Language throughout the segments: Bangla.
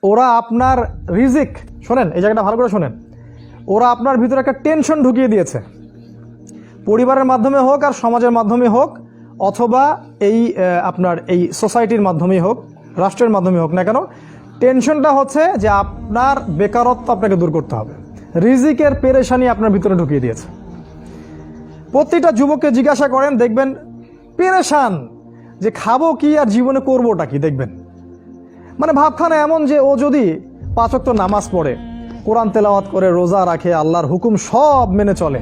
ওরা আপনার রিজিক, শোনেন এই জায়গাটা ভালো করে শোনেন, ওরা আপনার ভিতরে একটা টেনশন ঢুকিয়ে দিয়েছে, পরিবারের মাধ্যমে হোক আর সমাজের মাধ্যমে হোক, অথবা আপনার এই সোসাইটির মাধ্যমেই হোক, রাষ্ট্রের মাধ্যমে হোক না কেন, টেনশনটা হচ্ছে যে আপনার বেকারত্ব আপনাকে দূর করতে হবে, রিজিকের পেরেশানি আপনার ভিতরে ঢুকিয়ে দিয়েছে। প্রতিটা যুবককে জিজ্ঞাসা করেন, দেখবেন পেরেশান যে খাবো কি আর জীবনে করবোটা কি। দেখবেন মানে ভাবখানা এমন যে ও যদি 5 ওয়াক্ত নামাজ পড়ে, কোরআন তেলাওয়াত করে, রোজা রাখে, আল্লাহর হুকুম সব মেনে চলে,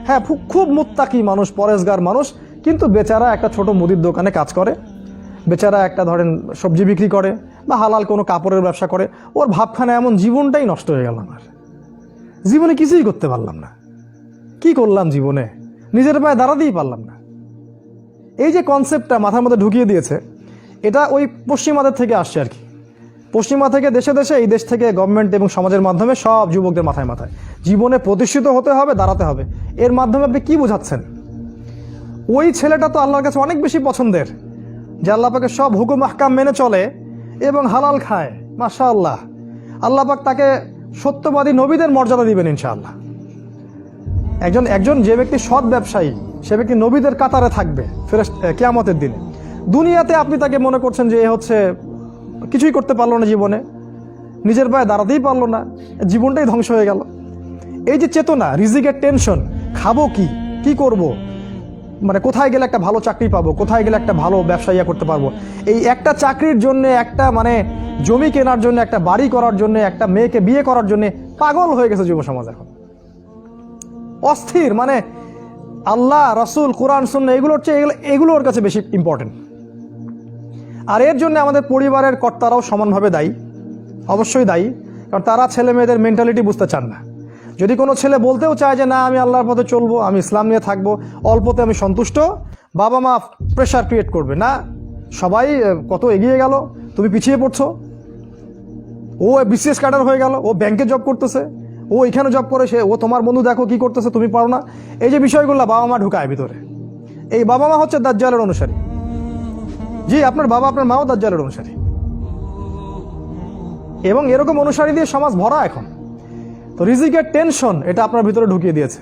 হ্যাঁ খুব মুত্তাকি মানুষ, পরেশগার মানুষ, কিন্তু বেচারা একটা ছোট মুদির দোকানে কাজ করে, বেচারা একটা ধরেন সবজি বিক্রি করে বা হালাল কোনো কাপড়ের ব্যবসা করে, ওর ভাবখানা এমন জীবনটাই নষ্ট হয়ে গেল, আমার জীবনে কিছুই করতে পারলাম না, কি করলাম জীবনে, নিজের পায়ে দাঁড়াতেই পারলাম না। এই যে কনসেপ্টটা মাথার মধ্যে ঢুকিয়ে দিয়েছে, এটা ওই পশ্চিমাদের থেকে আসছে আর কি, পশ্চিমা থেকে দেশে দেশে, এই দেশ থেকে গভর্নমেন্ট এবং সমাজের মাধ্যমে সব যুবকদের মাথায় মাথায় জীবনে প্রতিষ্ঠিত হতে হবে, দাঁড়াতে হবে। এর মাধ্যমে আপনি কি বোঝাচ্ছেন? ওই ছেলেটা তো আল্লাহর কাছে অনেক বেশি পছন্দের, যে আল্লাহ পাকে সব হুকুম আহকাম মেনে চলে এবং হালাল খায়, মাশাআল্লাহ। আল্লাহ পাক তাকে সত্যবাদী নবীদের মর্যাদা দিবেন ইনশাআল্লাহ। একজন যে ব্যক্তি সৎ ব্যবসায়ী, সে ব্যক্তি নবীদের কাতারে থাকবে কিয়ামতের দিনে। দুনিয়াতে আপনি তাকে মনে করছেন যে এ হচ্ছে কিছুই করতে পারলো না জীবনে, নিজের পায়ে দাঁড়াতেই পারলো না, জীবনটাই ধ্বংস হয়ে গেল। এই যে চেতনা, রিজিকের টেনশন, খাবো কি করব, মানে কোথায় গেলে একটা ভালো চাকরি পাবো, কোথায় গেলে একটা ভালো ব্যবসায়িয়া করতে পারবো, এই একটা চাকরির জন্য, একটা মানে জমি কেনার জন্য, একটা বাড়ি করার জন্য, একটা মেয়েকে বিয়ে করার জন্য পাগল হয়ে গেছে যুব সমাজ এখন, অস্থির। মানে আল্লাহ, রাসূল, কোরআন, সুন্নাহ এগুলো ওর কাছে বেশি ইম্পর্টেন্ট। আর এর জন্য আমাদের পরিবারের কর্তারাও সমানভাবে দায়ী, অবশ্যই দায়ী, কারণ তারা ছেলে মেয়েদের মেন্টালিটি বুঝতে চান না। যদি কোনো ছেলে বলতেও চায় যে না আমি আল্লাহর পথে চলবো, আমি ইসলাম নিয়ে থাকবো, অল্পতে আমি সন্তুষ্ট, বাবা মা প্রেশার ক্রিয়েট করবে, না সবাই কত এগিয়ে গেল, তুমি পিছিয়ে পড়ছো, ও বিসিএস ক্যাডার হয়ে গেল, ও ব্যাংকে জব করতেছে, ও এখানে জব করে, ও তোমার বন্ধু দেখো কি করতেছে, তুমি পারো না। এই যে বিষয়গুলো বাবা মা ঢুকায় ভিতরে, এই বাবা মা হচ্ছে দাজ্জালের অনুসারী। জি, আপনার বাবা আপনার মাও দাজ্জালের অনুসারী, এবং এরকম অনুসারী দিয়ে সমাজ ভরা এখন। তো রিজিকের টেনশন এটা আপনার ভিতরে ঢুকিয়ে দিয়েছে।